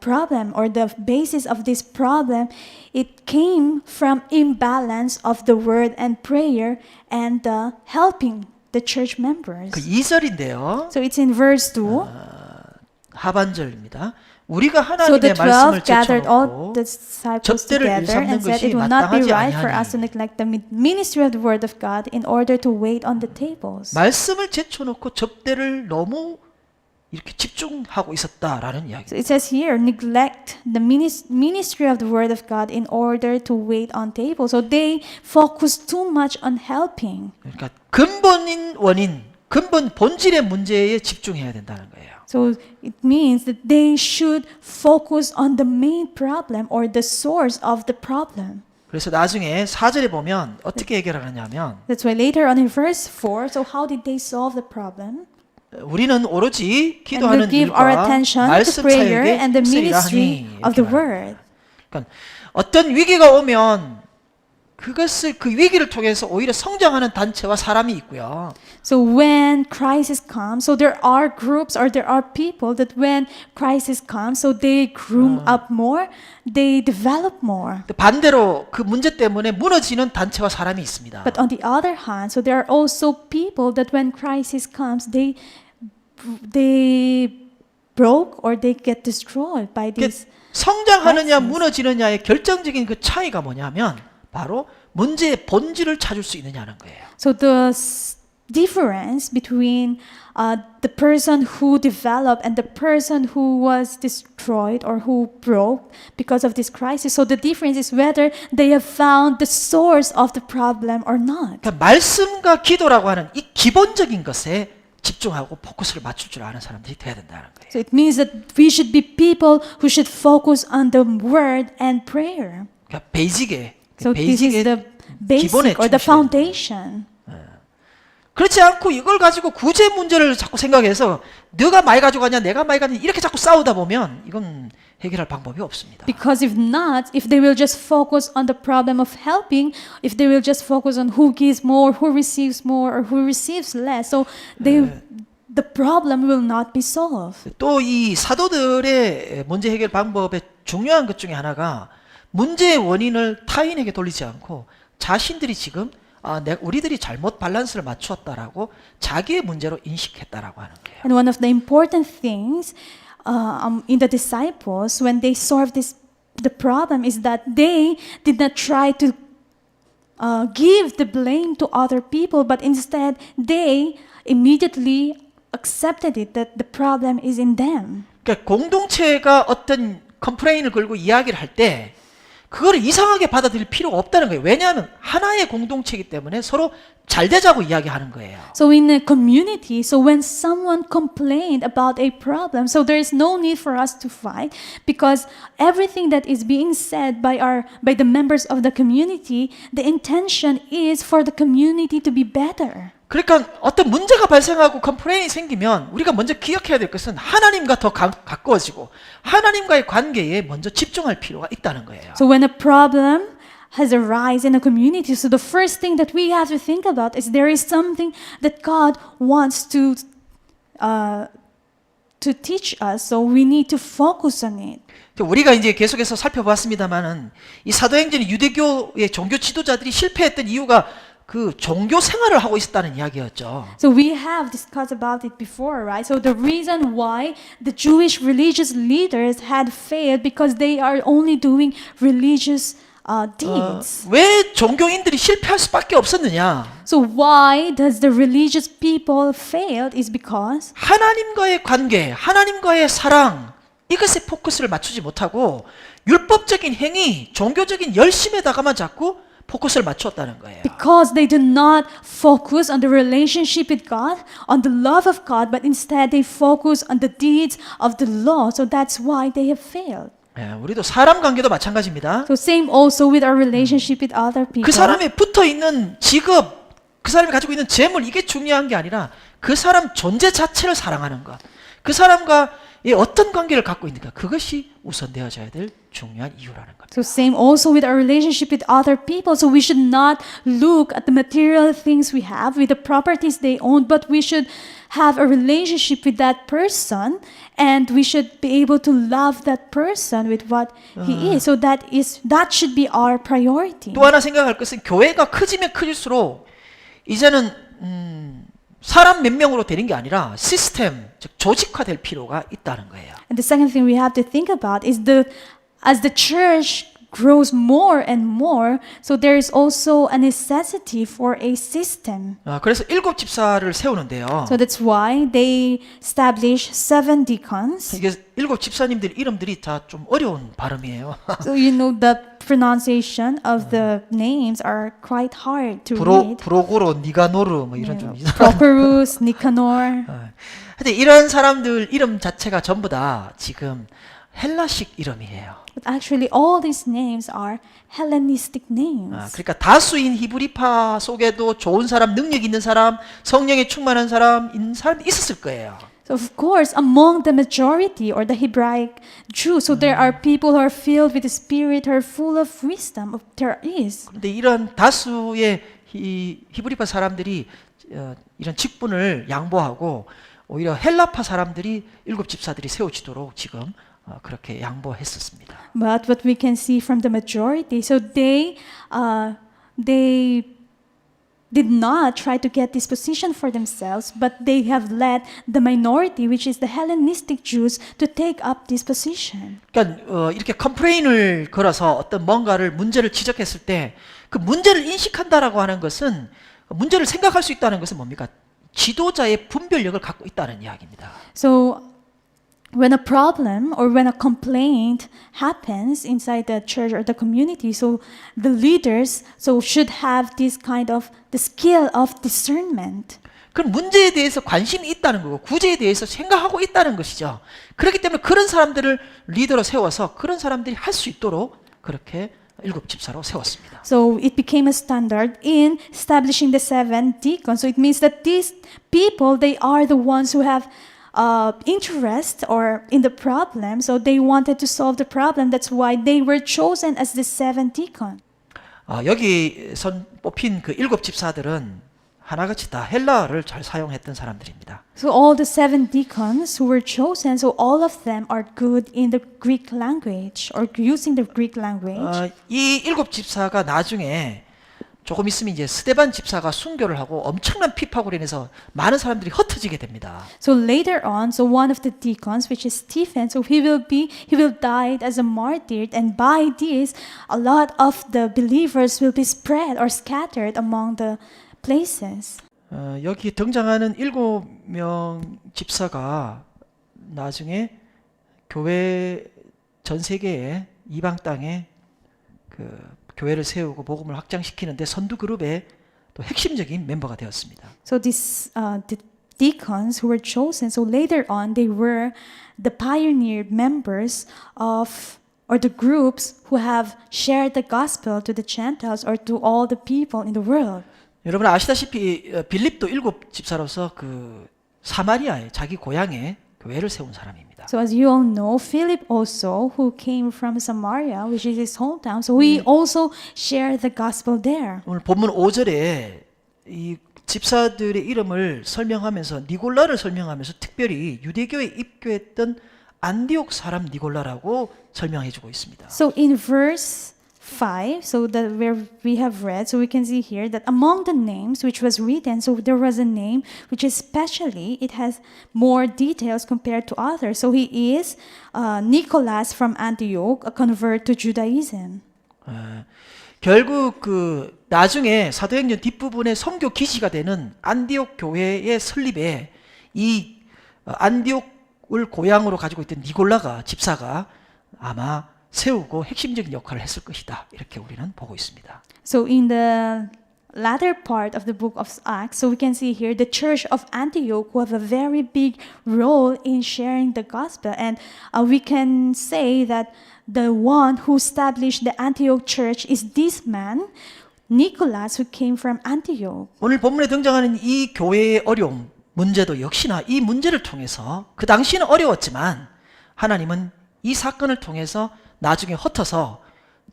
[SPEAKER 2] problem or the basis of this problem, it came from imbalance of the word and prayer and helping the church members.
[SPEAKER 1] 그 2절인데요.
[SPEAKER 2] So it's in verse 2.
[SPEAKER 1] 하반절입니다. 우리가
[SPEAKER 2] So the
[SPEAKER 1] 하나님의 말씀을
[SPEAKER 2] 12 gathered all
[SPEAKER 1] 제쳐놓고
[SPEAKER 2] the disciples
[SPEAKER 1] 접대를
[SPEAKER 2] together
[SPEAKER 1] 일삼는
[SPEAKER 2] and said,
[SPEAKER 1] 것이
[SPEAKER 2] it will not be
[SPEAKER 1] 마땅하지
[SPEAKER 2] right for us to
[SPEAKER 1] 아니하니.
[SPEAKER 2] neglect the ministry of the word of God in order to wait on the tables.
[SPEAKER 1] 말씀을 제쳐놓고 접대를 너무 이렇게 집중하고 있었다라는
[SPEAKER 2] So
[SPEAKER 1] 이야기입니다.
[SPEAKER 2] it says here, neglect the ministry of the word of God in order to wait on tables. So they focus too much on helping.
[SPEAKER 1] 그러니까 근본 본질의 문제에 집중해야 된다는 거예요.
[SPEAKER 2] So it means that they should focus on the main problem or the source of the problem.
[SPEAKER 1] 그래서 나중에 4절에 보면 어떻게 해결하느냐면
[SPEAKER 2] That's why later on in verse 4, so how did they solve the problem?
[SPEAKER 1] 우리는 오로지
[SPEAKER 2] And we
[SPEAKER 1] 기도하는
[SPEAKER 2] give our
[SPEAKER 1] 일과
[SPEAKER 2] attention to
[SPEAKER 1] 말씀
[SPEAKER 2] prayer
[SPEAKER 1] 사역에
[SPEAKER 2] and the
[SPEAKER 1] 힘쓰리라
[SPEAKER 2] ministry
[SPEAKER 1] 하니
[SPEAKER 2] of the
[SPEAKER 1] 이렇게 말합니다.
[SPEAKER 2] word.
[SPEAKER 1] 그러니까 어떤 위기가 오면 그 위기를 통해서 오히려 성장하는 단체와 사람이 있고요.
[SPEAKER 2] So when crisis comes, so there are groups or there are people that when crisis comes, so they groom up more, they develop more.
[SPEAKER 1] 또 반대로 그 문제 때문에 무너지는 단체와 사람이 있습니다.
[SPEAKER 2] But on the other hand, so there are also people that when crisis comes, they broke or they get destroyed by this.
[SPEAKER 1] 성장하느냐
[SPEAKER 2] crisis.
[SPEAKER 1] 무너지느냐의 결정적인 그 차이가 뭐냐면 바로 문제의 본질을 찾을 수 있느냐는 거예요.
[SPEAKER 2] So the difference between the person who developed and the person who was destroyed or who broke because of this crisis. So the difference is whether they have found the source of the problem or not.
[SPEAKER 1] 그러니까 말씀과 기도라고 하는 이 기본적인 것에 집중하고 포커스를 맞출 줄 아는 사람들이 돼야 된다는 거예요.
[SPEAKER 2] So it means that we should be people who should focus on the word and prayer.
[SPEAKER 1] 그러니까 베이직에
[SPEAKER 2] So this is the basic or the foundation.
[SPEAKER 1] 그렇지 않고 이걸 가지고 구제 문제를 자꾸 생각해서 네가 많이 가져가냐 내가 많이 가냐 이렇게 자꾸 싸우다 보면 이건 해결할 방법이 없습니다.
[SPEAKER 2] Because if not, if they will just focus on the problem of helping, if they will just focus on who gives more, who receives more, or who receives less, so the problem will not be solved.
[SPEAKER 1] 또 이 사도들의 문제 해결 방법의 중요한 것 중에 하나가 문제의 원인을 타인에게 돌리지 않고 자신들이 지금 우리들이 잘못 밸런스를 맞추었다라고 자기의 문제로 인식했다라고 하는 거예요.
[SPEAKER 2] And one of the important things in the disciples when they solved the problem is that they did not try to give the blame to other people, but instead they immediately accepted it that the problem is in them.
[SPEAKER 1] 그러니까 공동체가 어떤 컴플레인을 걸고 이야기를 할 때 그거를 이상하게 받아들일 필요가 없다는 거예요. 왜냐하면 하나의 공동체이기 때문에 서로 잘 되자고 이야기하는 거예요.
[SPEAKER 2] So in a community, so when someone complained about a problem, so there is no need for us to fight because everything that is being said by the members of the community, the intention is for the community to be better.
[SPEAKER 1] 그러니까 어떤 문제가 발생하고 컴플레인이 생기면 우리가 먼저 기억해야 될 것은 하나님과 더 가까워지고 하나님과의 관계에 먼저 집중할 필요가 있다는 거예요.
[SPEAKER 2] So when a problem has arisen in a community, so the first thing that we have to think about is there is something that God wants to teach us, so we need to focus on it.
[SPEAKER 1] 우리가 이제 계속해서 살펴봤습니다만은 이 사도행전의 유대교의 종교 지도자들이 실패했던 이유가 그 종교 생활을 하고 있었다는 이야기였죠.
[SPEAKER 2] So we have discussed about it before, right? So the reason why the Jewish religious leaders had failed because they are only doing religious deeds.
[SPEAKER 1] 왜 종교인들이 실패할 수밖에 없었느냐?
[SPEAKER 2] So why does the religious people failed is because
[SPEAKER 1] 하나님과의 관계, 하나님과의 사랑 이것에 포커스를 맞추지 못하고 율법적인 행위, 종교적인 열심에다가만 자꾸 포커스를 맞추었다는 거예요.
[SPEAKER 2] because they do not focus on the relationship with God, on the love of God, but instead they focus on the deeds of the law. So that's why they have failed.
[SPEAKER 1] 예, 우리도 사람 관계도 마찬가지입니다.
[SPEAKER 2] So same also with our relationship with other people.
[SPEAKER 1] 그 사람의 붙어 있는 직업, 그 사람이 가지고 있는 재물 이게 중요한 게 아니라 그 사람 존재 자체를 사랑하는 것, 그 사람과 어떤 관계를 갖고 있는가 그것이 우선되어져야 될 중요한 이유라는 겁니다.
[SPEAKER 2] So same also with our relationship with other people. So we should not look at the material things we have, with the properties they own, but we should have a relationship with that person, and we should be able to love that person with what he is. So that should be our priority.
[SPEAKER 1] 또 하나 생각할 것은 교회가 커지면 커질수록 이제는 사람 몇 명으로 되는 게 아니라 시스템, 즉 조직화될 필요가 있다는 거예요.
[SPEAKER 2] And the second thing we have to think about is as the church grows more and more, so there is also a necessity for a system.
[SPEAKER 1] 그래서 7 집사를 세우는데요.
[SPEAKER 2] So that's why they establish 7 deacons.
[SPEAKER 1] 이게 7 집사님들 이름들이 다 좀 어려운 발음이에요.
[SPEAKER 2] So you know the pronunciation of the names are quite hard to read.
[SPEAKER 1] 브로고로, 니가노르 뭐 이런 좀 이상한.
[SPEAKER 2] Properus, Nicanor.
[SPEAKER 1] 근데 이런 사람들 이름 자체가 전부 다 지금 헬라식 이름이에요.
[SPEAKER 2] But actually all these names are Hellenistic names.
[SPEAKER 1] 그러니까 다수인 히브리파 속에도 좋은 사람, 능력 있는 사람, 성령에 충만한 사람이 있었을 거예요.
[SPEAKER 2] So of course, among the majority or the Hebraic Jews, so there are people who are filled with the Spirit, who are full of wisdom. There is.
[SPEAKER 1] 그런데 이런 다수의 히브리파 사람들이 이런 직분을 양보하고 오히려 헬라파 사람들이 7 집사들이 세워지도록 지금 그렇게 양보했었습니다.
[SPEAKER 2] But what we can see from the majority, so they did not try to get this position for themselves, but they have led the minority, which is the Hellenistic Jews, to take up this position.
[SPEAKER 1] 그러니까 이렇게 컴플레인을 걸어서 어떤 뭔가를 문제를 지적했을 때 그 문제를 인식한다라고 하는 것은 문제를 생각할 수 있다는 것은 뭡니까? 지도자의 분별력을 갖고 있다는 이야기입니다.
[SPEAKER 2] So when a problem or when a complaint happens inside the church or the community, so the leaders should have this kind of the skill of discernment.
[SPEAKER 1] 그럼 문제에 대해서 관심이 있다는 거고 구제에 대해서 생각하고 있다는 것이죠. 그렇기 때문에 그런 사람들을 리더로 세워서 그런 사람들이 할 수 있도록 그렇게 7 집사로 세웠습니다.
[SPEAKER 2] So it became a standard in establishing the 7 deacons. So it means that these people, they are the ones who have interest or in the problem, so they wanted to solve the problem. That's why they were chosen as the 7 deacon.
[SPEAKER 1] 여기 뽑힌 그 7 집사들은 하나같이 다 헬라어를 잘 사용했던 사람들입니다.
[SPEAKER 2] So all the 7 deacons who were chosen, so all of them are good in the Greek language or using the Greek language.
[SPEAKER 1] 이 7 집사가 나중에 조금 있으면 이제 스데반 집사가 순교를 하고 엄청난 핍박으로 인해서 많은 사람들이 흩어지게 됩니다.
[SPEAKER 2] So later on, so one of the deacons, which is Stephen, so he will die as a martyr, and by this, a lot of the believers will be spread or scattered among the places.
[SPEAKER 1] 여기 등장하는 7명 집사가 나중에 교회 전 세계에 이방 땅에 그 교회를 세우고 복음을 확장시키는데 선두 그룹의 또 핵심적인 멤버가 되었습니다.
[SPEAKER 2] So the deacons who were chosen, so later on they were the pioneer members of or the groups who have shared the gospel to the Gentiles or to all the people in the world.
[SPEAKER 1] 여러분 아시다시피 빌립도 일곱 집사로서 그 사마리아의 자기 고향에 교회를 세운 사람입니다.
[SPEAKER 2] So as you all know, Philip also, who came from Samaria, which is his hometown, so he also shared the gospel there.
[SPEAKER 1] 오늘 본문 5절에 이 집사들의 이름을 설명하면서 니골라를 설명하면서 특별히 유대교에 입교했던 안디옥 사람 니골라라고 설명해주고 있습니다.
[SPEAKER 2] So in verse 5, so that where we have read, so we can see here that among the names which was written, so there was a name which especially it has more details compared to others. So he is Nicholas from Antioch, a convert to Judaism.
[SPEAKER 1] 결국 그 나중에 사도행전 뒷부분에 선교 기지가 되는 안디옥 교회의 설립에 이 안디옥을 고향으로 가지고 있던 니골라가 집사가 아마 세우고 핵심적인 역할을 했을 것이다. 이렇게 우리는 보고 있습니다.
[SPEAKER 2] So in the latter part of the book of Acts, so we can see here the church of Antioch who have a very big role in sharing the gospel, and we can say that the one who established the Antioch church is this man, Nicholas, who came from Antioch.
[SPEAKER 1] 오늘 본문에 등장하는 이 교회의 어려움, 문제도 역시나 이 문제를 통해서 그 당시는 어려웠지만 하나님은 이 사건을 통해서 나중에 흩어서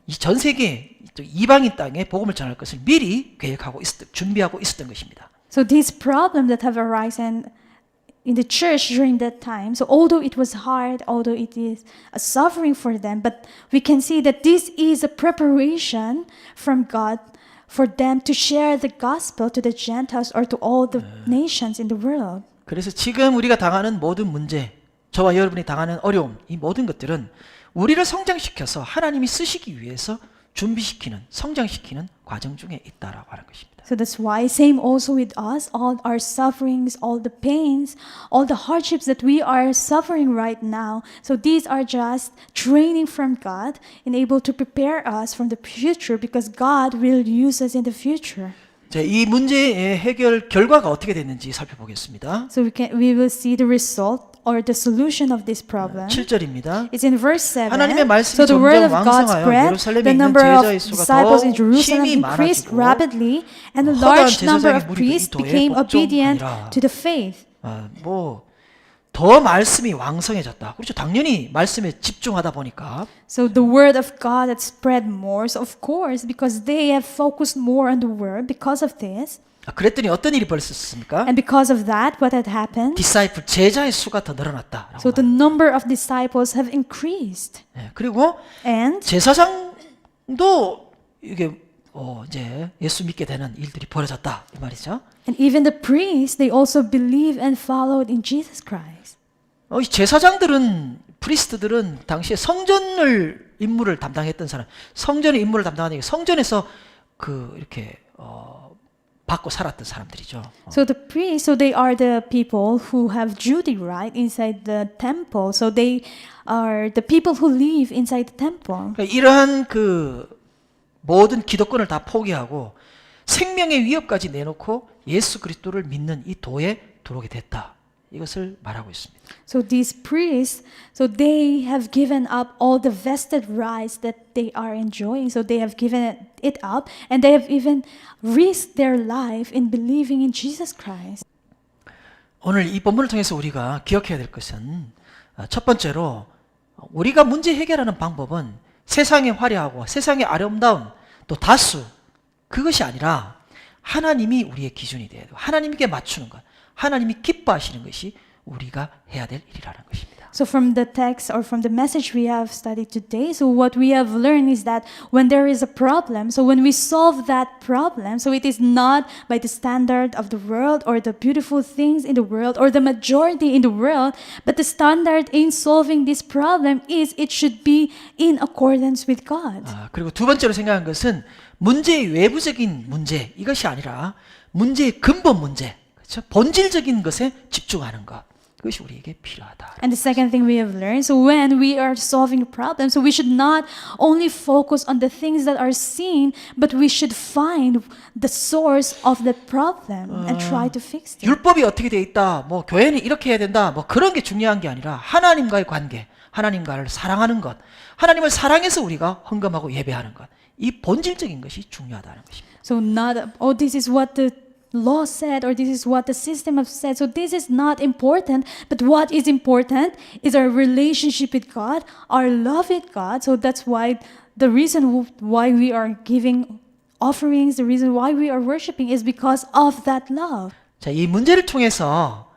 [SPEAKER 1] 이 전 세계 이방인 땅에 복음을 전할 것을 미리 계획하고 준비하고 있었던 것입니다.
[SPEAKER 2] So this problem that have arisen in the church during that time, so although it was hard, although it is a suffering for them, but we can see that this is a preparation from God for them to share the gospel to the Gentiles or to all the nations in the world.
[SPEAKER 1] 그래서 지금 우리가 당하는 모든 문제, 저와 여러분이 당하는 어려움, 이 모든 것들은 우리를 성장시켜서 하나님이 쓰시기 위해서 준비시키는, 성장시키는 과정 중에 있다라고 하는 것입니다.
[SPEAKER 2] So that's why same also with us, all our sufferings, all the pains, all the hardships that we are suffering right now. So these are just training from God and able to prepare us from the future because God will use us in the future.
[SPEAKER 1] 자, 이 문제의 해결 결과가 어떻게 됐는지 살펴보겠습니다.
[SPEAKER 2] So we will see the result or the solution of this problem.
[SPEAKER 1] 7절입니다.
[SPEAKER 2] It's in verse 7.
[SPEAKER 1] 하나님의 말씀이
[SPEAKER 2] So the word of
[SPEAKER 1] 점점
[SPEAKER 2] God
[SPEAKER 1] 왕성하여
[SPEAKER 2] spread,
[SPEAKER 1] 예루살렘에
[SPEAKER 2] the
[SPEAKER 1] 있는
[SPEAKER 2] number of
[SPEAKER 1] 제자의 수가
[SPEAKER 2] disciples in
[SPEAKER 1] 더
[SPEAKER 2] Jerusalem
[SPEAKER 1] 힘이
[SPEAKER 2] increased
[SPEAKER 1] 많아지고
[SPEAKER 2] rapidly, and a
[SPEAKER 1] 허다한
[SPEAKER 2] large number
[SPEAKER 1] 제사장의
[SPEAKER 2] of
[SPEAKER 1] 무리도
[SPEAKER 2] priests
[SPEAKER 1] 이 도에
[SPEAKER 2] became obedient
[SPEAKER 1] 복종하니라.
[SPEAKER 2] to the faith.
[SPEAKER 1] 더 말씀이 왕성해졌다. 그렇죠. 당연히 말씀에 집중하다 보니까
[SPEAKER 2] So the word of God had spread more. So of course, because they have focused more on the word, because of this,
[SPEAKER 1] 그랬더니 어떤 일이 벌어졌습니까?
[SPEAKER 2] and because of that, what had happened?
[SPEAKER 1] 디사이플 제자의 수가 더 늘어났다.
[SPEAKER 2] So the number of disciples have increased,
[SPEAKER 1] 그리고
[SPEAKER 2] and
[SPEAKER 1] 제사장도 이게 이제 예수 믿게 되는 일들이 벌어졌다 이 말이죠.
[SPEAKER 2] even the priests, they also believed and followed in Jesus Christ.
[SPEAKER 1] 이 제사장들은 프리스트들은 당시에 성전을 임무를 담당했던 사람, 성전의 임무를 담당하는 게 성전에서 그 이렇게 받고 살았던 사람들이죠.
[SPEAKER 2] So the priests, so they are the people who have duty right inside the temple. So they are the people who live inside the temple.
[SPEAKER 1] 그러니까 이러한 그 모든 기득권을 다 포기하고 생명의 위협까지 내놓고 예수 그리스도를 믿는 이 도에 들어오게 됐다. 이것을 말하고 있습니다.
[SPEAKER 2] So these priests, so they have given up all the vested rights that they are enjoying. So they have given it up, and they have even risked their life in believing in Jesus Christ.
[SPEAKER 1] 오늘 이 본문을 통해서 우리가 기억해야 될 것은 첫 번째로 우리가 문제 해결하는 방법은 세상의 화려하고 세상의 아름다움 또 다수 그것이 아니라 하나님이 우리의 기준이 돼야 돼요. 하나님께 맞추는 것, 하나님이 기뻐하시는 것이 우리가 해야 될 일이라는 것입니다.
[SPEAKER 2] So from the text or from the message we have studied today, so what we have learned is that when there is a problem, so when we solve that problem, so it is not by the standard of the world or the beautiful things in the world or the majority in the world, but the standard in solving this problem is it should be in accordance with God.
[SPEAKER 1] 그리고 두 번째로 생각한 것은 문제의 외부적인 문제 이것이 아니라 문제의 근본 문제, 그렇죠? 본질적인 것에 집중하는 것. 그것이 우리에게 필요하다.
[SPEAKER 2] And the second thing we have learned, so when we are solving a problem, so we should not only focus on the things that are seen, but we should find the source of that problem and try to fix it.
[SPEAKER 1] 율법이 어떻게 돼 있다, 뭐 교회는 이렇게 해야 된다, 뭐 그런 게 중요한 게 아니라 하나님과의 관계, 하나님과를 사랑하는 것, 하나님을 사랑해서 우리가 헌금하고 예배하는 것, 이 본질적인 것이 중요하다는 것입니다.
[SPEAKER 2] So not, oh, this is what the law said or this is what the system have said. So this is not important, but what is important is our relationship with God, our love with God. So that's why the reason why we are giving offerings, the reason why we are worshiping is because of that love.
[SPEAKER 1] 자, 이 문제를 통해서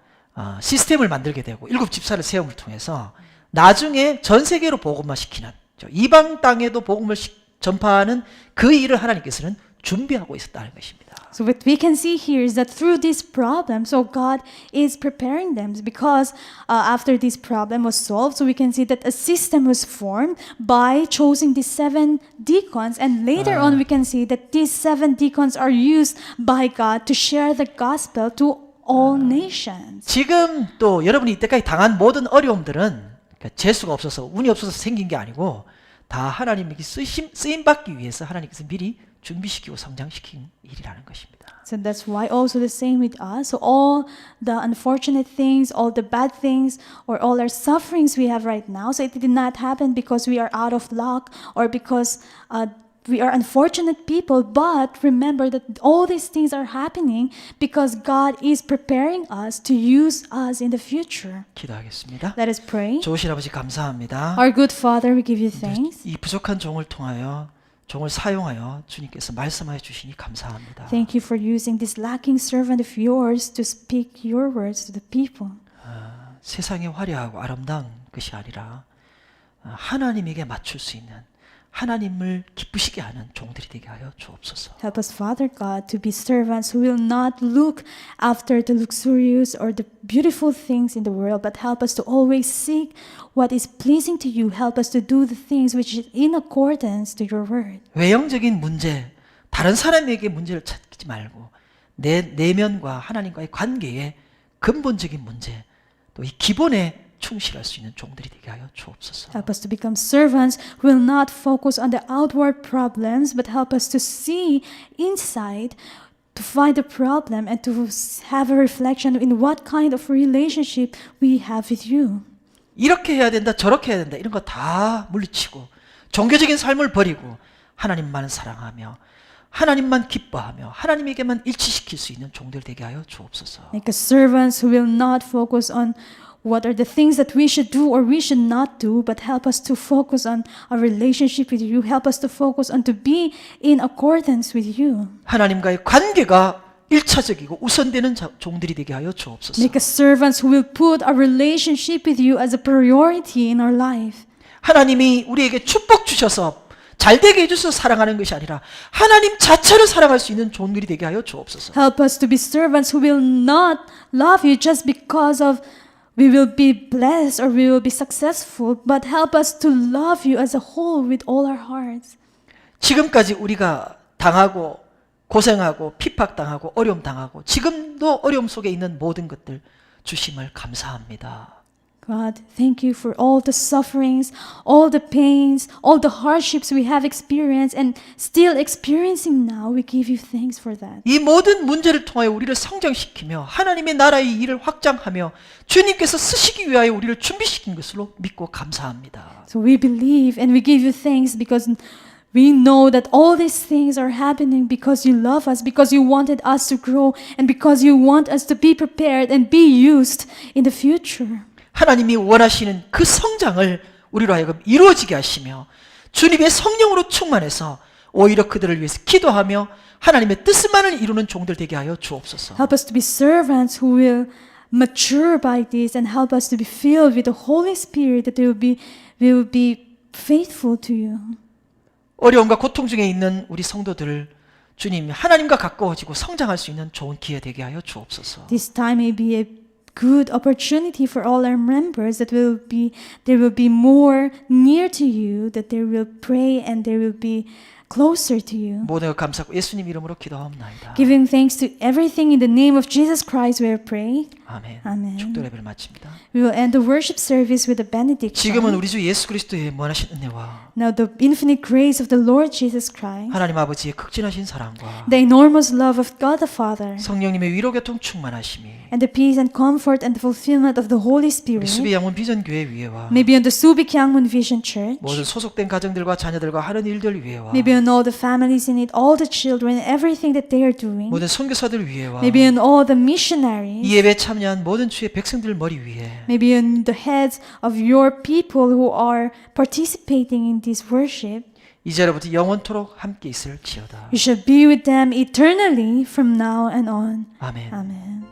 [SPEAKER 1] 시스템을 만들게 되고 일곱 집사를 세움을 통해서 나중에 전 세계로 복음화 시키는 이방 땅에도 복음을 전파하는 그 일을 하나님께서는 준비하고 있었다는 것입니다.
[SPEAKER 2] So what we can see here is that through this problem, so God is preparing them because after this problem was solved, so we can see that a system was formed by choosing these 7 deacons, and later on we can see that these 7 deacons are used by God to share the gospel to all nations.
[SPEAKER 1] 지금 또 여러분이 이때까지 당한 모든 어려움들은 재수가 없어서 운이 없어서 생긴 게 아니고 다 하나님에게 쓰임 받기 위해서 하나님께서 미리 준비시키고 성장시킨 일이라는 것입니다.
[SPEAKER 2] So that's why also the same with us. So all the unfortunate things, all the bad things, or all our sufferings we have right now, so it did not happen because we are out of luck or because we are unfortunate people, but remember that all these things are happening because God is preparing us to use us in the future.
[SPEAKER 1] 기도하겠습니다.
[SPEAKER 2] Let us pray.
[SPEAKER 1] 좋으신 아버지 감사합니다.
[SPEAKER 2] Our good Father, we give you thanks.
[SPEAKER 1] 이 부족한 종을 통하여 종을 사용하여 주님께서 말씀하여 주시니 감사합니다.
[SPEAKER 2] Thank you for using this lacking servant of yours to speak your words to the people.
[SPEAKER 1] 세상에 화려하고 아름다운 것이 아니라 하나님에게 맞출 수 있는 하나님을 기쁘시게 하는 종들이 되게 하여 주옵소서.
[SPEAKER 2] Help us, Father God, to be servants who will not look after the luxurious or the beautiful things in the world, but help us to always seek what is pleasing to you. Help us to do the things which is in accordance to your word.
[SPEAKER 1] 외형적인 문제, 다른 사람에게 문제를 찾지 말고 내 내면과 하나님과의 관계의 근본적인 문제, 또 이 기본에 충실할 수 있는 종들이 되게 하여 주옵소서.
[SPEAKER 2] Help us to become servants who will not focus on the outward problems, but help us to see inside, to find the problem, and to have a reflection in what kind of relationship we have with you.
[SPEAKER 1] 이렇게 해야 된다, 저렇게 해야 된다, 이런 거 다 물리치고 종교적인 삶을 버리고 하나님만 사랑하며 하나님만 기뻐하며 하나님에게만 일치시킬 수 있는 종들 되게 하여 주옵소서.
[SPEAKER 2] Make us servants who will not focus on what are the things that we should do or we should not do, but help us to focus on our relationship with you. Help us to focus on to be in accordance with you.
[SPEAKER 1] 하나님과의 관계가 일차적이고 우선되는 종들이 되게 하여 주옵소서.
[SPEAKER 2] Make us servants who will put our relationship with you as a priority in our life.
[SPEAKER 1] 하나님이 우리에게 축복 주셔서 잘되게 해주셔서 사랑하는 것이 아니라 하나님 자체를 사랑할 수 있는 종들이 되게 하여 주옵소서.
[SPEAKER 2] Help us to be servants who will not love you just because of we will be blessed or we will be successful, but help us to love you as a whole with all our hearts.
[SPEAKER 1] 지금까지 우리가 당하고 고생하고 핍박당하고 어려움 당하고 지금도 어려움 속에 있는 모든 것들 주심을 감사합니다.
[SPEAKER 2] God, thank you for all the sufferings, all the pains, all the hardships we have experienced and still experiencing now. We give you thanks for that.
[SPEAKER 1] 이 모든 문제를 통하여 우리를 성장시키며 하나님의 나라의 일을 확장하며 주님께서 쓰시기 위하여 우리를 준비시킨 것으로 믿고 감사합니다.
[SPEAKER 2] So we believe and we give you thanks because we know that all these things are happening because you love us, because you wanted us to grow, and because you want us to be prepared and be used in the future.
[SPEAKER 1] 하나님이 원하시는 그 성장을 우리로 하여금 이루어지게 하시며 주님의 성령으로 충만해서 오히려 그들을 위해서 기도하며 하나님의 뜻만을 이루는 종들 되게 하여 주옵소서.
[SPEAKER 2] Help us to be servants who will mature by this and help us to be filled with the Holy Spirit that we will be faithful to you.
[SPEAKER 1] 어려움과 고통 중에 있는 우리 성도들을 주님 하나님과 가까워지고 성장할 수 있는 좋은 기회 되게 하여 주옵소서.
[SPEAKER 2] This time may be a good opportunity for all our members that they will be more near to you, that they will pray and they will be closer to you.
[SPEAKER 1] 모든 것 감사하고 예수님 이름으로 기도하옵나이다.
[SPEAKER 2] Giving thanks to everything in the name of Jesus Christ, we pray.
[SPEAKER 1] 아멘.
[SPEAKER 2] 아멘.
[SPEAKER 1] 축도 예배를 마칩니다.
[SPEAKER 2] We will end the worship service with a benediction.
[SPEAKER 1] 지금은 우리 주 예수 그리스도의 무한하신 은혜와
[SPEAKER 2] Now the infinite grace of the Lord Jesus Christ,
[SPEAKER 1] 하나님 아버지의 극진하신 사랑과
[SPEAKER 2] the enormous love of God the Father,
[SPEAKER 1] 성령님의 위로교통 충만하심이
[SPEAKER 2] and the peace and comfort and the fulfillment of the Holy
[SPEAKER 1] 우리
[SPEAKER 2] Spirit
[SPEAKER 1] 수비 양문 비전 교회 위에와
[SPEAKER 2] maybe on the Subic Yangmun Vision Church,
[SPEAKER 1] 모든 소속된 가정들과 자녀들과 하는 일들 위에와
[SPEAKER 2] maybe on all the families in it, all the children, everything that they are doing,
[SPEAKER 1] 모든 선교사들 위에와
[SPEAKER 2] maybe on all the missionaries,
[SPEAKER 1] 이 예배에 참여한 모든 주의 백성들 머리 위에
[SPEAKER 2] maybe on the heads of your people who are participating in this worship.
[SPEAKER 1] 이제로부터 영원토록 함께 있을지어다.
[SPEAKER 2] You shall be with them eternally from now and on.
[SPEAKER 1] 아멘.
[SPEAKER 2] Amen.